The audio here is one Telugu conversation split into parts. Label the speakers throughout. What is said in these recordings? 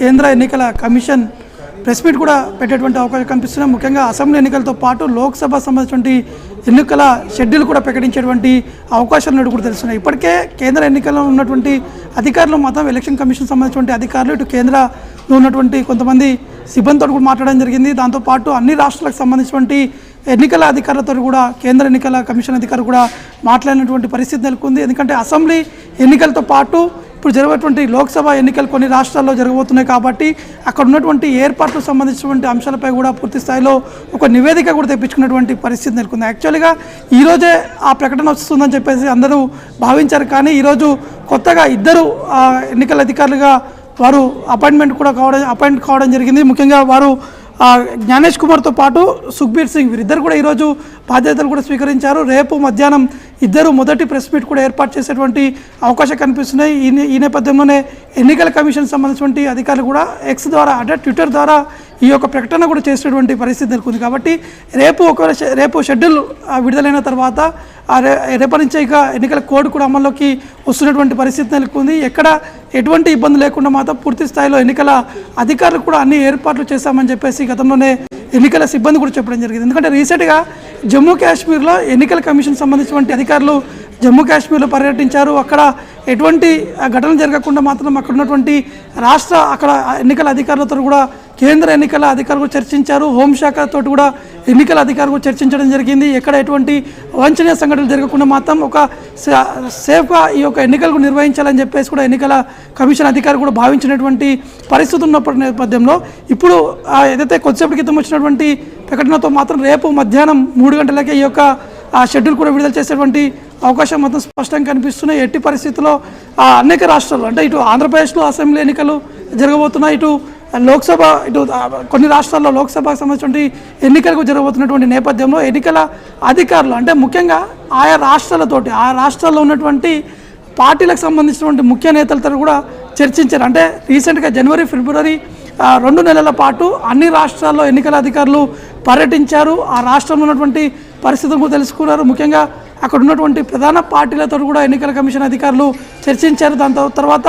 Speaker 1: కేంద్ర ఎన్నికల కమిషన్ ప్రెస్ మీట్ కూడా పెట్టేటువంటి అవకాశం కనిపిస్తుంది. ముఖ్యంగా అసెంబ్లీ ఎన్నికలతో పాటు లోక్సభ సంబంధించినటువంటి ఎన్నికల షెడ్యూల్ కూడా ప్రకటించేటువంటి అవకాశాలు కూడా తెలుస్తున్నాయి. ఇప్పటికే కేంద్ర ఎన్నికల్లో ఉన్నటువంటి అధికారులు మాత్రం ఎలక్షన్ కమిషన్ సంబంధించినటువంటి అధికారులు ఇటు కేంద్రంలో ఉన్నటువంటి కొంతమంది సిబ్బందితో కూడా మాట్లాడడం జరిగింది. దాంతోపాటు అన్ని రాష్ట్రాలకు సంబంధించినటువంటి ఎన్నికల అధికారులతో కూడా కేంద్ర ఎన్నికల కమిషన్ అధికారులు కూడా మాట్లాడినటువంటి పరిస్థితి నెలకొంది. ఎందుకంటే అసెంబ్లీ ఎన్నికలతో పాటు ఇప్పుడు జరగబోయేటువంటి లోక్సభ ఎన్నికలు కొన్ని రాష్ట్రాల్లో జరగబోతున్నాయి కాబట్టి అక్కడ ఉన్నటువంటి ఏర్పాట్లకు సంబంధించినటువంటి అంశాలపై కూడా పూర్తి స్థాయిలో ఒక నివేదిక కూడా తెప్పించుకున్నటువంటి పరిస్థితి నెలకొంది. యాక్చువల్గా ఈరోజే ఆ ప్రకటన వస్తుందని చెప్పేసి అందరూ భావించారు. కానీ ఈరోజు కొత్తగా ఇద్దరు ఎన్నికల అధికారులుగా వారు అపాయింట్ కావడం జరిగింది. ముఖ్యంగా వారు జ్ఞానేష్ కుమార్తో పాటు సుఖ్బీర్ సింగ్ వీరిద్దరు కూడా ఈరోజు బాధ్యతలు కూడా స్వీకరించారు. రేపు మధ్యాహ్నం ఇద్దరు మొదటి ప్రెస్ మీట్ కూడా ఏర్పాటు చేసేటువంటి అవకాశం కనిపిస్తున్నాయి. ఈ నేపథ్యంలోనే ఎన్నికల కమిషన్ సంబంధించినటువంటి అధికారులు కూడా ఎక్స్ ద్వారా అంటే ట్విట్టర్ ద్వారా ఈ యొక్క ప్రకటన కూడా చేసేటువంటి పరిస్థితి నెలకొంది. కాబట్టి రేపు షెడ్యూల్ విడుదలైన తర్వాత రేపటి నుంచి ఇక ఎన్నికల కోడ్ కూడా అమల్లోకి వస్తున్నటువంటి పరిస్థితి నెలకొంది. ఎక్కడ ఎటువంటి ఇబ్బంది లేకుండా మాత్రం పూర్తి స్థాయిలో ఎన్నికల అధికారులు కూడా అన్ని ఏర్పాట్లు చేశామని చెప్పేసి గతంలోనే ఎన్నికల సిబ్బంది కూడా చెప్పడం జరిగింది. ఎందుకంటే రీసెంట్గా జమ్మూ కాశ్మీర్లో ఎన్నికల కమిషన్ సంబంధించినటువంటి అధికారులు జమ్మూ కాశ్మీర్లో పర్యటించారు. అక్కడ ఎటువంటి ఘటనలు జరగకుండా మాత్రం అక్కడ ఉన్నటువంటి అక్కడ ఎన్నికల అధికారులతో కూడా కేంద్ర ఎన్నికల అధికారులు చర్చించారు. హోంశాఖతో కూడా ఎన్నికల అధికారులు చర్చించడం జరిగింది. ఎక్కడ ఎటువంటి అవాంఛనీయ సంఘటనలు జరగకుండా మాత్రం ఒక సేఫ్గా ఈ యొక్క ఎన్నికలకు నిర్వహించాలని చెప్పేసి కూడా ఎన్నికల కమిషన్ అధికారులు కూడా భావించినటువంటి పరిస్థితి ఉన్నప్పటి నేపథ్యంలో ఇప్పుడు ఏదైతే కొద్దిసేపటి క్రితం వచ్చినటువంటి ప్రకటనతో మాత్రం రేపు మధ్యాహ్నం 3 గంటలకే ఈ యొక్క షెడ్యూల్ కూడా విడుదల చేసేటువంటి అవకాశం మొత్తం స్పష్టంగా కనిపిస్తున్నాయి. ఎట్టి పరిస్థితుల్లో అనేక రాష్ట్రాలు అంటే ఇటు ఆంధ్రప్రదేశ్లో అసెంబ్లీ ఎన్నికలు జరగబోతున్నాయి, ఇటు లోక్సభ కొన్ని రాష్ట్రాల్లో లోక్సభకు సంబంధించిన ఎన్నికలకు జరగబోతున్నటువంటి నేపథ్యంలో ఎన్నికల అధికారులు అంటే ముఖ్యంగా ఆయా రాష్ట్రాల్లో ఉన్నటువంటి పార్టీలకు సంబంధించినటువంటి ముఖ్య నేతలతో కూడా చర్చించారు. అంటే రీసెంట్గా జనవరి ఫిబ్రవరి 2 నెలల పాటు అన్ని రాష్ట్రాల్లో ఎన్నికల అధికారులు పర్యటించారు. ఆ రాష్ట్రంలో ఉన్నటువంటి పరిస్థితులను తెలుసుకున్నారు. ముఖ్యంగా అక్కడ ఉన్నటువంటి ప్రధాన పార్టీలతో కూడా ఎన్నికల కమిషన్ అధికారులు చర్చించారు. దాని తర్వాత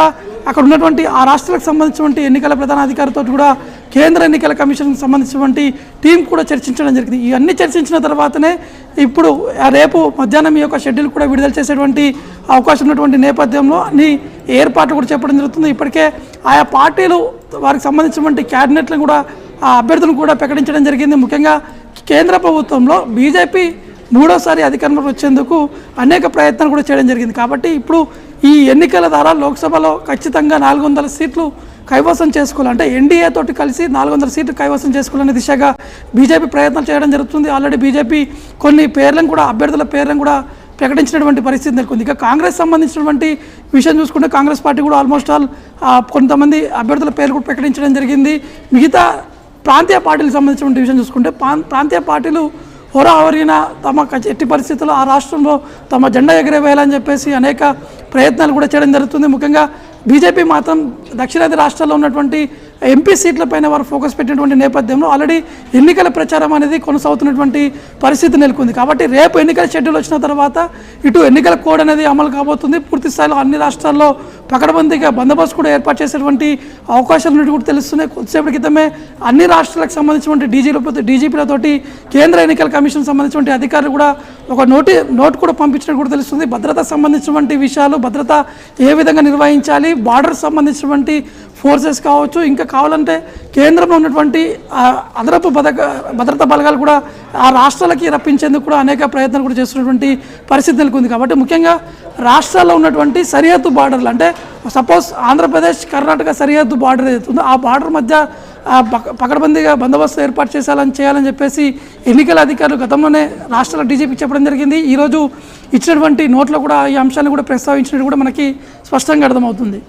Speaker 1: అక్కడ ఉన్నటువంటి ఆ రాష్ట్రాలకు సంబంధించినటువంటి ఎన్నికల ప్రధాన అధికారితో కూడా కేంద్ర ఎన్నికల కమిషన్కి సంబంధించినటువంటి టీం కూడా చర్చించడం జరిగింది. ఇవన్నీ చర్చించిన తర్వాతనే ఇప్పుడు రేపు మధ్యాహ్నం ఈ యొక్క షెడ్యూల్ కూడా విడుదల చేసేటువంటి అవకాశం ఉన్నటువంటి నేపథ్యంలో అన్ని ఏర్పాట్లు కూడా చెప్పడం జరుగుతుంది. ఇప్పటికే ఆయా పార్టీలు వారికి సంబంధించినటువంటి క్యాబినెట్లను కూడా అభ్యర్థులను కూడా ప్రకటించడం జరిగింది. ముఖ్యంగా కేంద్ర ప్రభుత్వంలో బీజేపీ 3వసారి అధికారంలోకి వచ్చేందుకు అనేక ప్రయత్నాలు కూడా చేయడం జరిగింది. కాబట్టి ఇప్పుడు ఈ ఎన్నికల ద్వారా లోక్సభలో ఖచ్చితంగా 400 సీట్లు కైవసం చేసుకోవాలంటే ఎన్డీఏ తోటి కలిసి 400 సీట్లు కైవసం చేసుకోవాలనే దిశగా బీజేపీ ప్రయత్నాలు చేయడం జరుగుతుంది. ఆల్రెడీ బీజేపీ కొన్ని అభ్యర్థుల పేర్లను కూడా ప్రకటించినటువంటి పరిస్థితి నెలకొంది. ఇక కాంగ్రెస్ సంబంధించినటువంటి విషయం చూసుకుంటే కాంగ్రెస్ పార్టీ కూడా ఆల్మోస్ట్ ఆల్ కొంతమంది అభ్యర్థుల పేర్లు కూడా ప్రకటించడం జరిగింది. మిగతా ప్రాంతీయ పార్టీలకు సంబంధించినటువంటి విషయం చూసుకుంటే ప్రాంతీయ పార్టీలు హోరాహోరీన తమ ఎట్టి పరిస్థితుల్లో ఆ రాష్ట్రంలో తమ జెండా ఎగరవేయాలని చెప్పేసి అనేక ప్రయత్నాలు కూడా చేయడం జరుగుతుంది. ముఖ్యంగా బీజేపీ మాత్రం దక్షిణాది రాష్ట్రాల్లో ఉన్నటువంటి ఎంపీ సీట్లపైన వారు ఫోకస్ పెట్టినటువంటి నేపథ్యంలో ఆల్రెడీ ఎన్నికల ప్రచారం అనేది కొనసాగుతున్నటువంటి పరిస్థితి నెలకొంది. కాబట్టి రేపు ఎన్నికల షెడ్యూల్ వచ్చిన తర్వాత ఇటు ఎన్నికల కోడ్ అనేది అమలు కాబోతుంది. పూర్తి స్థాయిలో అన్ని రాష్ట్రాల్లో పకడ్బందీగా బందోబస్తు కూడా ఏర్పాటు చేసేటువంటి అవకాశాలు కూడా తెలుస్తున్నాయి. కొద్దిసేపటి క్రితమే అన్ని రాష్ట్రాలకు సంబంధించినటువంటి డీజీపీలతోటి కేంద్ర ఎన్నికల కమిషన్ సంబంధించినటువంటి అధికారులు కూడా ఒక నోట్ కూడా పంపించినట్టు కూడా తెలుస్తుంది. భద్రతకు సంబంధించినటువంటి విషయాలు, భద్రత ఏ విధంగా నిర్వహించాలి, బార్డర్ సంబంధించినటువంటి ఫోర్సెస్ కావచ్చు, ఇంకా కావాలంటే కేంద్రంలో ఉన్నటువంటి అదనపు భద్రతా బలగాలు కూడా ఆ రాష్ట్రాలకి రప్పించేందుకు కూడా అనేక ప్రయత్నాలు కూడా చేస్తున్నటువంటి పరిస్థితి నెలకొంది. కాబట్టి ముఖ్యంగా రాష్ట్రాల్లో ఉన్నటువంటి సరిహద్దు బార్డర్లు అంటే సపోజ్ ఆంధ్రప్రదేశ్ కర్ణాటక సరిహద్దు బార్డర్ ఏదైతుందో ఆ బార్డర్ మధ్య పకడ్బందీగా బందోబస్తు ఏర్పాటు చేయాలని చెప్పేసి ఎన్నికల అధికారులు గతంలోనే రాష్ట్రాల డీజీపీకి చెప్పడం జరిగింది. ఈరోజు ఇచ్చినటువంటి నోట్లో కూడా ఈ అంశాన్ని కూడా ప్రస్తావించినట్టు కూడా మనకి స్పష్టంగా అర్థమవుతుంది.